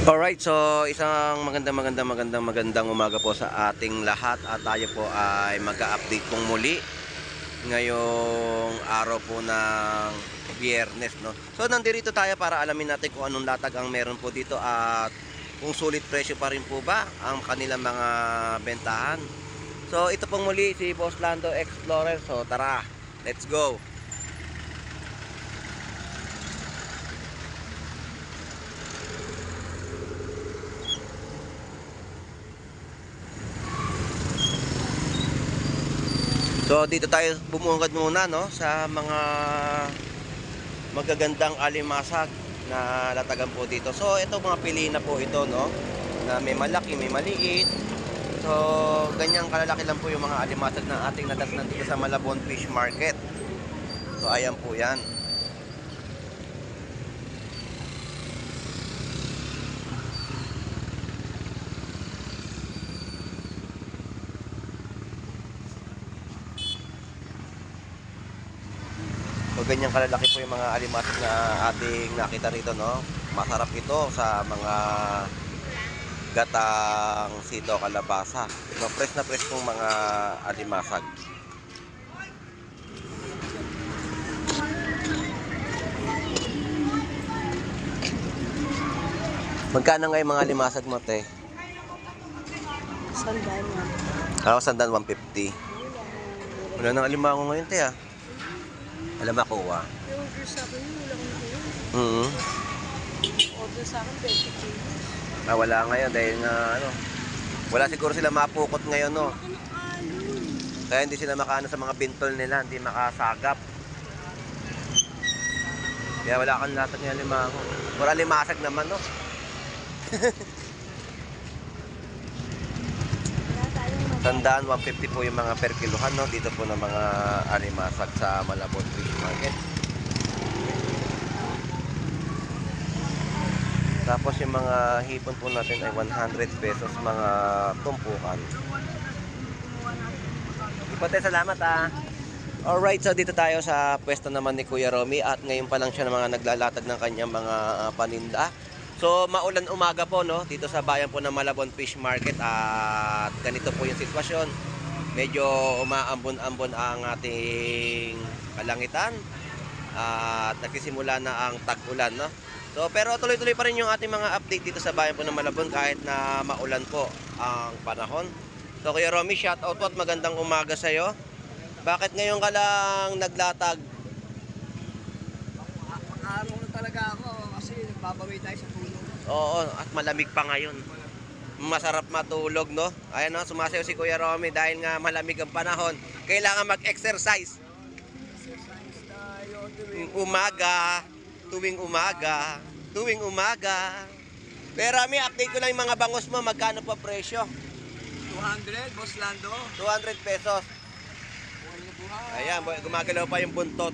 Alright, so isang magandang umaga po sa ating lahat at tayo po ay mag-update pong muli ngayong araw po ng Biyernes, no? So nandito tayo para alamin natin kung anong latag ang meron po dito at kung sulit presyo pa rin po ba ang kanilang mga bentahan. So ito pong muli si Boss Lando Explorer, so tara, let's go! So dito tayo bumungad muna, no, sa mga magagandang alimasag na latagan po dito. So ito mga pili na po ito, no, na may malaki, may maliit. So ganyang kalalaki lang po yung mga alimasag na ating nadatnan dito sa Malabon Fish Market. So ayan po yan. So ganyan kalalaki po yung mga alimasag na ating nakita rito, no. Masarap ito sa mga gatang sito kalabasa. So, fresh na fresh pong mga alimasag. Magkano nga yung mga alimasag mo, te? Sandan yan. Ako, sandan 150. Wala nang alimango ngayon, te, ah. Alam ako, ah. Order sa akin, wala ko na kayo. Order sa akin, 20 kilos. Wala ngayon dahil nga, ano, wala siguro sila mapukot ngayon, no. Kaya hindi sila makaano sa mga bintol nila, hindi makasagap. Kaya wala kang latag ng alimango. Wala limasag naman, no. Tandaan, 150 po yung mga per kilohan, no, dito po ng mga alimasag sa Malabon Fish Market. Tapos yung mga hipon po natin ay 100 pesos mga tumpukan. Ipote, salamat, ah. Alright, so dito tayo sa pwesto naman ni Kuya Romy at ngayon pa lang siya ng mga naglalatag ng kanyang mga paninda. So maulan umaga po, no, dito sa bayan po ng Malabon Fish Market at ganito po yung sitwasyon. Medyo umaambon-ambon ang ating kalangitan at nagsisimula na ang tag-ulan, no. So pero tuloy-tuloy pa rin yung ating mga update dito sa bayan po ng Malabon kahit na maulan po ang panahon. So Kuya Romy, shout out po at magandang umaga sa iyo. Bakit ngayon ka lang naglatag? Araw na talaga ako kasi nagbabawi tayo sa tulog. Oo, at malamig pa ngayon. Masarap matulog, no? Ayan, no, sumasayaw si Kuya Romy dahil nga malamig ang panahon. Kailangan mag-exercise. Exercise tayo Tuwing umaga. Pero Romy, update ko lang yung mga bangus mo. Magkano pa presyo? 200, Boss Lando. 200 pesos. Buhay na buhay. Ayan, gumagalaw pa yung buntot.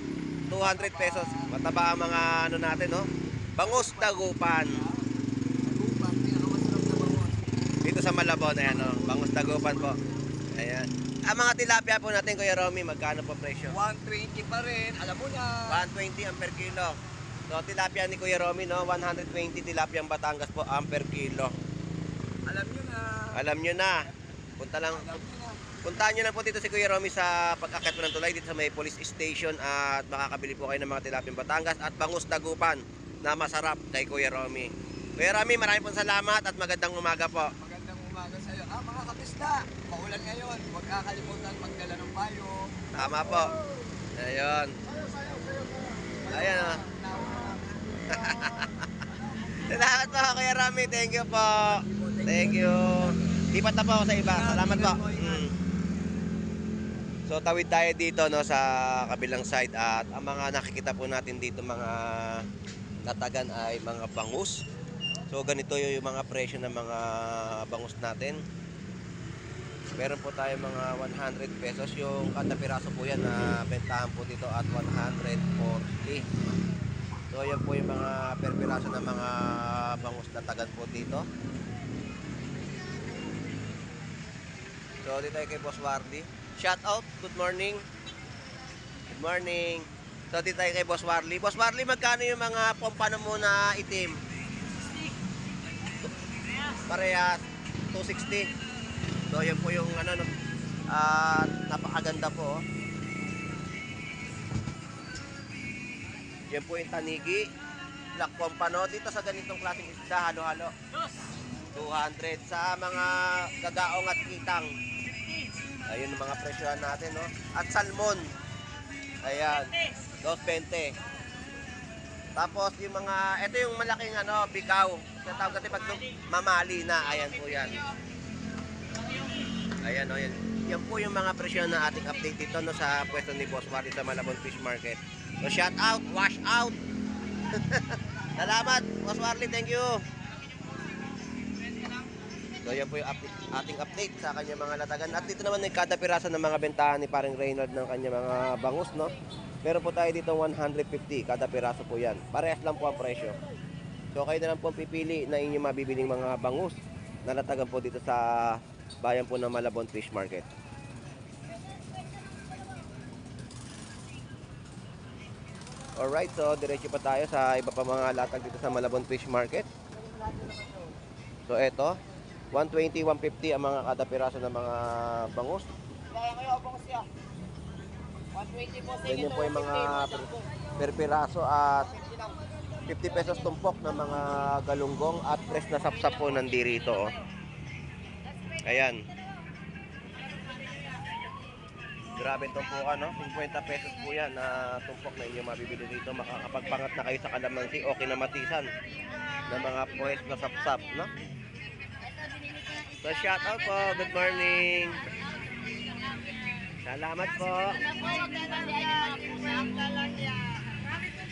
200 pesos. Mataba ang mga ano natin, no? Bangus Dagupan. Dagupan, pinakamasarap na bangon. Dito sa Malabon, ayan, no? Bangus Dagupan po. Ayan. Ang mga tilapia po natin, Kuya Romy, magkano pa presyo? 120 pa rin, alam mo na. 120 ang per kilo. So, tilapia ni Kuya Romy, no? 120 tilapia ang Batangas po ang per kilo. Alam nyo na. Alam nyo na. Puntahan nyo lang po dito si Kuya Romy sa pag-akit po ng tulay dito sa may police station at makakabili po kayo ng mga tilapia Batangas at bangus Dagupan na masarap kay Kuya Romy. Kuya Romy, maraming pong salamat at magandang umaga po. Magandang umaga sa iyo. Mga kapista, maulan ngayon. Huwag kakalimutan magdala ng payo. Tama po. Ayun. Ayan, oh. Salamat po, Kuya Romy. Thank you po. Thank you. Lipat na po ako sa iba. Salamat po. So tawid tayo dito, no, sa kabilang side at ang mga nakikita po natin dito mga latagan ay mga bangus. So ganito yung mga presyo ng mga bangus natin. Meron po tayo mga 100 pesos yung kada piraso po yan na bentahan po dito at 140. So yan po yung mga per piraso ng mga bangus latagan po dito. So dito tayo kay Boss Wardy. Shout out, good morning. morning. So, dito tayo kay Boss Warley. Boss Warley, magkano yung mga pompano mo na itim? Parehas, 260. So, yan po yung ano, no, napakaganda po. Oh. Yan po yung tanigi. Black pompano. Dito sa ganitong klaseng isda, halo-halo. 200 sa mga gagaong at kitang. Ayun ang mga presyohan natin, no? At salmon. Ayan, 220. Tapos yung mga, ito yung malaking ano, bikaw. Tinatawag natin pag mamali na. Ayan po yan. Ayan, o, yan. Yan po yung mga presyohan na ating update dito, no, sa pwesto ni Boss Warley sa Malabon Fish Market. So, shout out, wash out. Salamat, Boss Warley, thank you. So yan po yung ating update sa kanya mga latagan. At dito naman ay kada piraso ng mga bentahan ni paring Reynald ng kanya mga bangus, no? Meron po tayo dito 150 kada piraso po yan. Parehas lang po ang presyo. So kayo na lang po pipili na inyong mabibiling mga bangus na latagan po dito sa bayan po ng Malabon Fish Market. Alright, so diretso pa tayo sa iba pa mga latag dito sa Malabon Fish Market. So eto, 120, 150 ang mga kada piraso ng mga bangus. Kaya kayo, bangus siya. 120 po sa inyo. Ganyan po yung mga per piraso at 50 pesos tumpok ng mga galunggong at fresh na sapsap po nandirito. Oh. Ayan. Grabe tumpukan, no? 50 pesos po yan na tumpok na inyo mabibili dito. Makakapagpangat na kayo sa kalamansi o kinamatisan ng mga fresh na sapsap, no? So, shout out po. Good morning. Salamat po.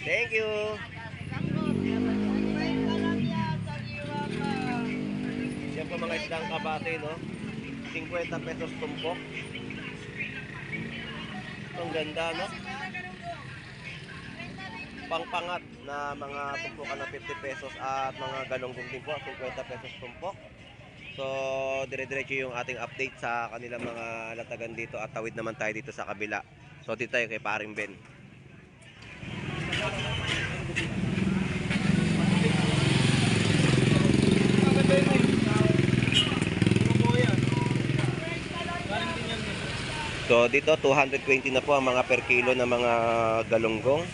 Thank you. Yan po mga islang kabate, no? 50 pesos tumpok. Ang ganda, no? Pangpangat na mga tumpukan na 50 pesos at mga galunggong din po, 50 pesos tumpok. So, dire-diretso yung ating update sa kanilang mga latagan dito at tawid naman tayo dito sa kabila. So, dito tayo kay Paring Ben. So, dito 220 na po ang mga per kilo na mga galunggong.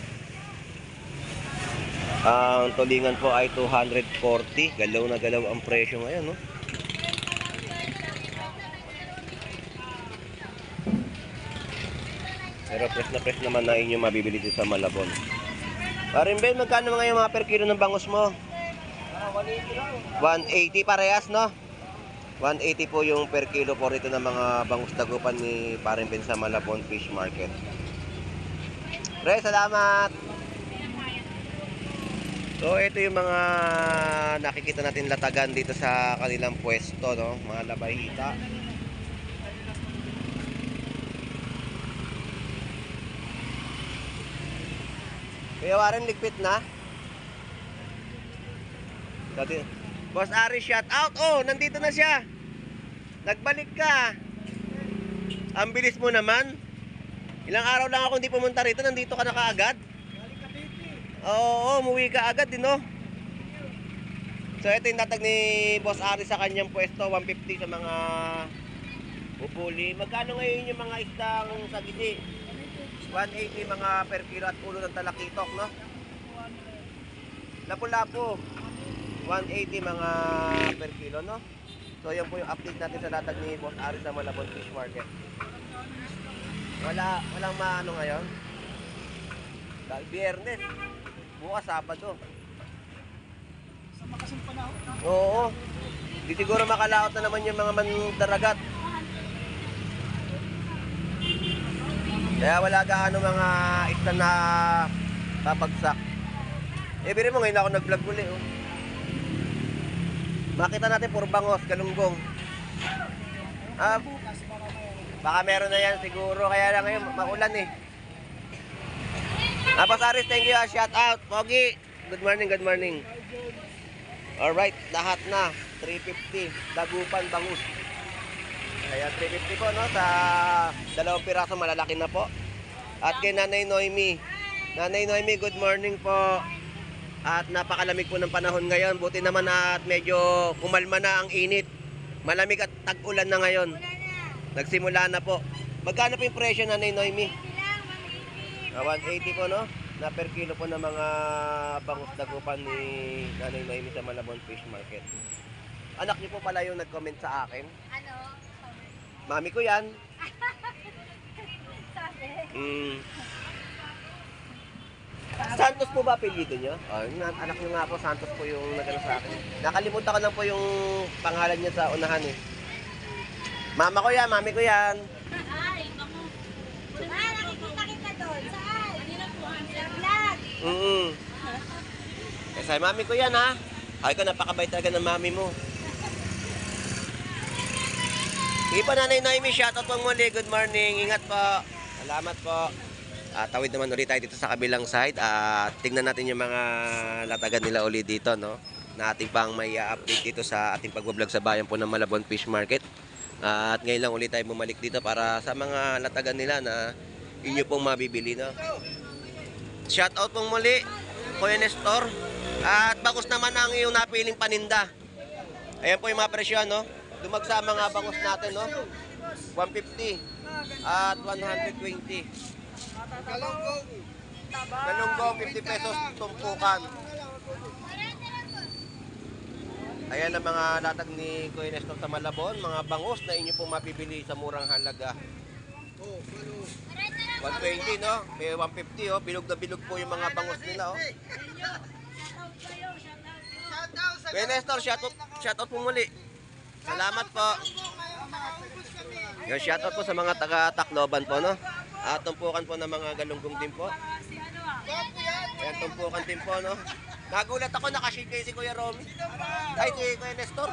Ang tulingan po ay 240. Galaw na galaw ang presyo ngayon, no? Pero fresh naman na inyo mabibili dito sa Malabon. Paring Ben, magkano ngayon mga per kilo ng bangus mo? 180 parehas, no? 180 po yung per kilo po rito ng mga bangus dagupan ni Paring Ben sa Malabon Fish Market. Pre, salamat! So, ito yung mga nakikita natin latagan dito sa kanilang pwesto, no? Mga labahita. Kuya Warren, ligpit na. Boss Ari, shout out. Oh, nandito na siya. Nagbalik ka. Ang bilis mo naman. Ilang araw lang ako hindi pumunta rito. Nandito ka na kaagad. Oo, umuwi ka agad din, no? So, ito yung tatag ni Boss Ari sa kanyang pwesto. 150 sa mga upuli. Magkano ngayon yung mga isdang sagisi? 180 mga per kilo at ulo ng talakitok, no? Lapu-lapu 180 mga per kilo, no? So yan po yung update natin sa latag ni Boss Ari sa Malabon Fish Market. Walang maano ngayon. Dahil Biyernes, bukas Sabado. Sa makasang panahon. Oo. Di siguro makalaot na naman yung mga mandaragat. Kaya wala gaano mga isda na babagsak. Biri mo ngayon ako nag-vlog muli, oh. Makita natin puro bangos, galunggong. Baka meron na yan siguro, kaya lang ngayon maulan eh. Boss Aris, thank you, shout out. Pogi, good morning, good morning. Alright, lahat na 350, dagupan, bangus. Kaya 350 po, no? Sa dalawang piraso malalaki na po. At kay Nanay Noemi. Nanay Noemi, good morning po. At napakalamig po ng panahon ngayon. Buti naman at medyo kumalma na ang init. Malamig at tag-ulan na ngayon. Nagsimula na po. Magkano po yung presyo, Nanay Noemi? 180 po, no? Na per kilo po ng mga bangus dagupan ni Nanay Noemi sa Malabon Fish Market. Anak niyo po pala yung nag-comment sa akin. Ano? Mami ko yan. Sabi. Santos po ba apelyido niyo? Oh, anak niyo nga po, Santos po yung nagano sa akin. Nakalimutan ko lang po yung pangalan niya sa unahan eh. Mama ko yan, mami ko yan. Ay, naku. Nakikita kita doon. Saan? Kanina po, sa vlog. Kasi mami ko yan ha. Ay ko, napakabait talaga ng mami mo. Sige po, Nanay Noemi, shoutout po muli. Good morning. Ingat po. Salamat po. Tawid naman ulit tayo dito sa kabilang side. Tingnan natin yung mga latagan nila ulit dito, no? Na ating pang may update dito sa ating pagbablog sa bayan po ng Malabon Fish Market. At ngayon lang ulit tayo bumalik dito para sa mga latagan nila na inyo pong mabibili, no? Shoutout pong muli, Kuya Nestor. At bangus naman ang iyong napiling paninda. Ayan po yung mga presyo, no? Dumagsa mga bangus natin, no? 150 at 120. Galunggong 50 pesos tumpukan. Ayan ang mga latag ni Kuya Nestor sa Malabon, mga bangus na inyo pong mabibili sa murang halaga. 120, no? May 150, oh. Bilog na bilog po yung mga bangus nila, oh. Kuya Nestor, shoutout po muli. Salamat po. Yung shoutout po sa mga taga-Tacloban po, no? At tumpukan po ng mga galunggong din po. Ayan, tumpukan din po, no? Nagulat ako, nakashake kayo si Kuya Romy. Ay, si Kuya Nestor.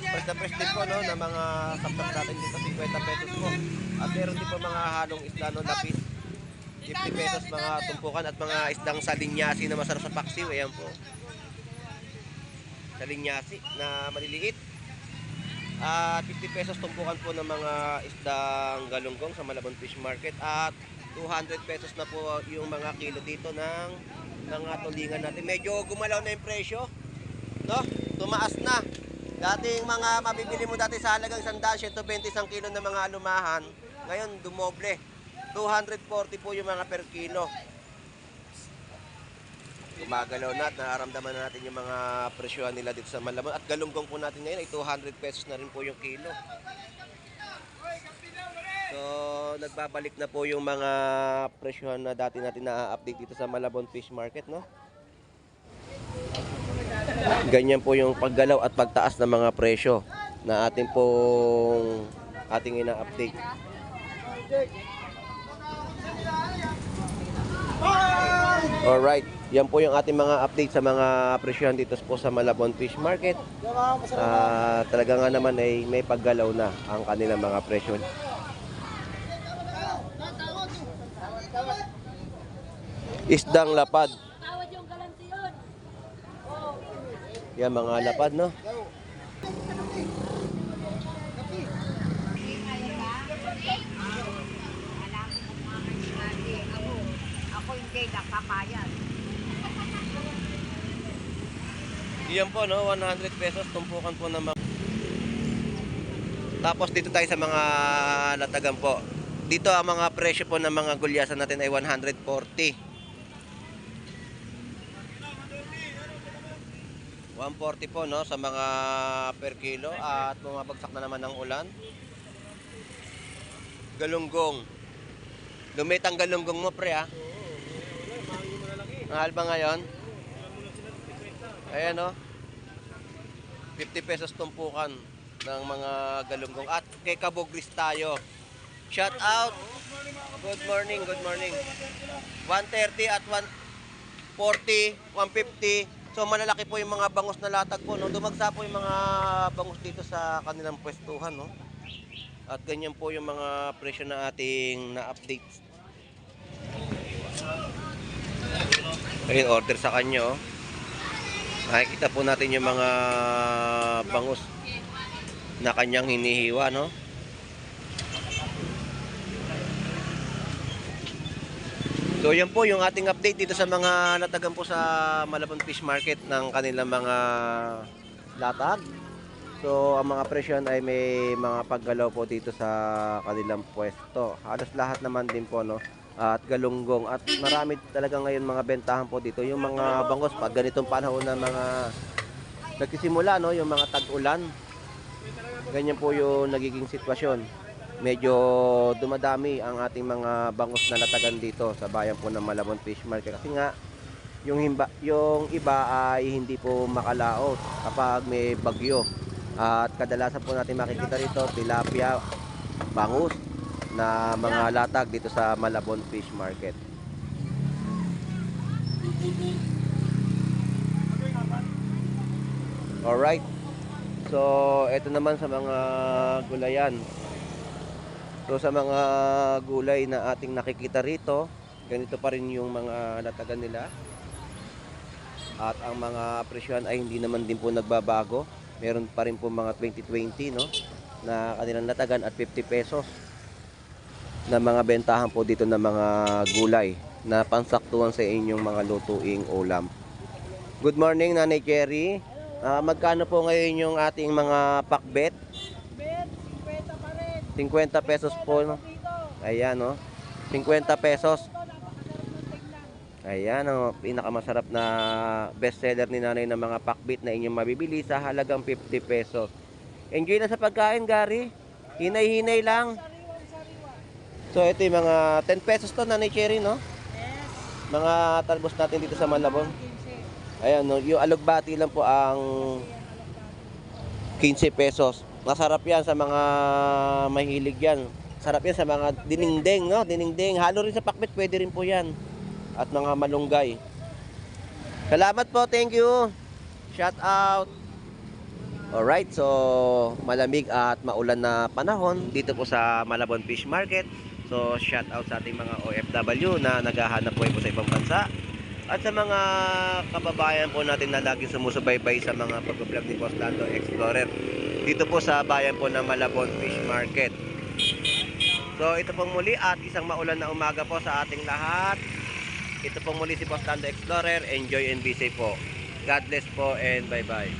Press na press din po, no? Na mga sapsap natin dito, 50 pesos po. At meron din po mga halong isda, no? Lapis. 50 pesos mga tumpukan at mga isdang salinyasi na masarap sa paksiw. Ayan po. Salinyasi na maliliit. 50 pesos tumpukan po ng mga isdang galunggong sa Malabon Fish Market. At 200 pesos na po yung mga kilo dito ng tulingan natin. Medyo gumalaw na yung presyo, no? Tumaas na. Dating mga mabibili mo dati sa halagang 100, 120 isang kilo ng mga alumahan. Ngayon dumoble. 240 po yung mga per kilo. Gumagalaw na at nararamdaman na natin yung mga presyohan nila dito sa Malabon. At galunggong po natin ngayon ay 200 pesos na rin po yung kilo. So, nagbabalik na po yung mga presyohan na dati natin na-update dito sa Malabon Fish Market, no? Ganyan po yung paggalaw at pagtaas ng mga presyo na ating ina-update. Alright, yan po yung ating mga update sa mga presyohan dito po sa Malabon Fish Market. Talaga nga naman ay may paggalaw na ang kanilang mga presyo. Isdang lapad. Yan mga lapad, no? Ako hindi nakapayad. Yan po, no? 100 pesos tumpukan po ng mga... Tapos dito tayo sa mga latagan po. Dito ang mga presyo po ng mga gulyasan natin ay 140. 140 po, no, sa mga per kilo. At bumabagsak na naman ng ulan. Galunggong. Lumit ang galunggong mo, pre, ha? Mahal ba ngayon? Ayan, no? 50 pesos tumpukan ng mga galunggong. At kay Kabugris tayo. Shout out. Good morning, good morning. 130 at 140, 150. So malalaki po yung mga bangus na latag po, no? Dumagsa po yung mga bangus dito sa kanilang pwestuhan, no? At ganyan po yung mga presyo na ating na-update. Ayun, order sa kanya, oh. Nakikita po natin yung mga bangus na kanyang hinihiwa, no? So yan po yung ating update dito sa mga natagan po sa Malabon Fish Market ng kanilang mga latag. So ang mga presyon ay may mga paggalaw po dito sa kanilang pwesto. Halos lahat naman din po, no, at galunggong, at marami talaga ngayon mga bentahan po dito. Yung mga bangos pag ganitong panahon na mga nagsisimula, no, yung mga tag-ulan, ganyan po yung nagiging sitwasyon. Medyo dumadami ang ating mga bangos na latagan dito sa bayan po ng Malabon Fish Market, kasi nga yung iba ay hindi po makalaot kapag may bagyo. At kadalasan po natin makikita rito tilapia, bangus na mga latag dito sa Malabon Fish Market. Alright. So, ito naman sa mga gulayan. So, sa mga gulay na ating nakikita rito, ganito pa rin yung mga latagan nila. At ang mga presyon ay hindi naman din po nagbabago. Meron pa rin po mga 2020, no, na kanilang latagan at 50 pesos na mga bentahan po dito ng mga gulay na pansaktuhan sa inyong mga lutuing ulam. Good morning, Nanay Cherry. Magkano po ngayon yung ating mga pakbet? Bet, 50 pa rin. 50 pesos po, no? Dito. Ayan, no? 50 pesos. Ito, napakasarap ng tingnan. Ayan, ang pinakamasarap na bestseller ni Nanay ng mga pakbit na inyong mabibili sa halagang 50 pesos. Enjoy na sa pagkain, Gary. Hinay-hinay lang. Sariwan. So, ito yung mga 10 pesos to, Nanay Cherry, no? Yes. Mga talbos natin dito sa Malabon. 15. Ayan, no? Yung alugbati lang po ang 15 pesos. Masarap yan sa mga mahilig yan. Sarap yan sa mga dinengdeng, no? Dinengdeng. Halo rin sa pakbet, pwede rin po yan. At mga malunggay. Salamat po, thank you. Shout out. Alright, so malamig at maulan na panahon dito po sa Malabon Fish Market. So shout out sa ating mga OFW na naghahanap buhay po sa ibang bansa. At sa mga kababayan po natin na laging sumusubaybay sa mga pag-vlog ni Boss Lando Explorer dito po sa bayan po ng Malabon Fish Market. So ito pong muli at isang maulan na umaga po sa ating lahat. Ito pong muli si Boss Lando Explorer. Enjoy and be safe po. God bless po and bye bye.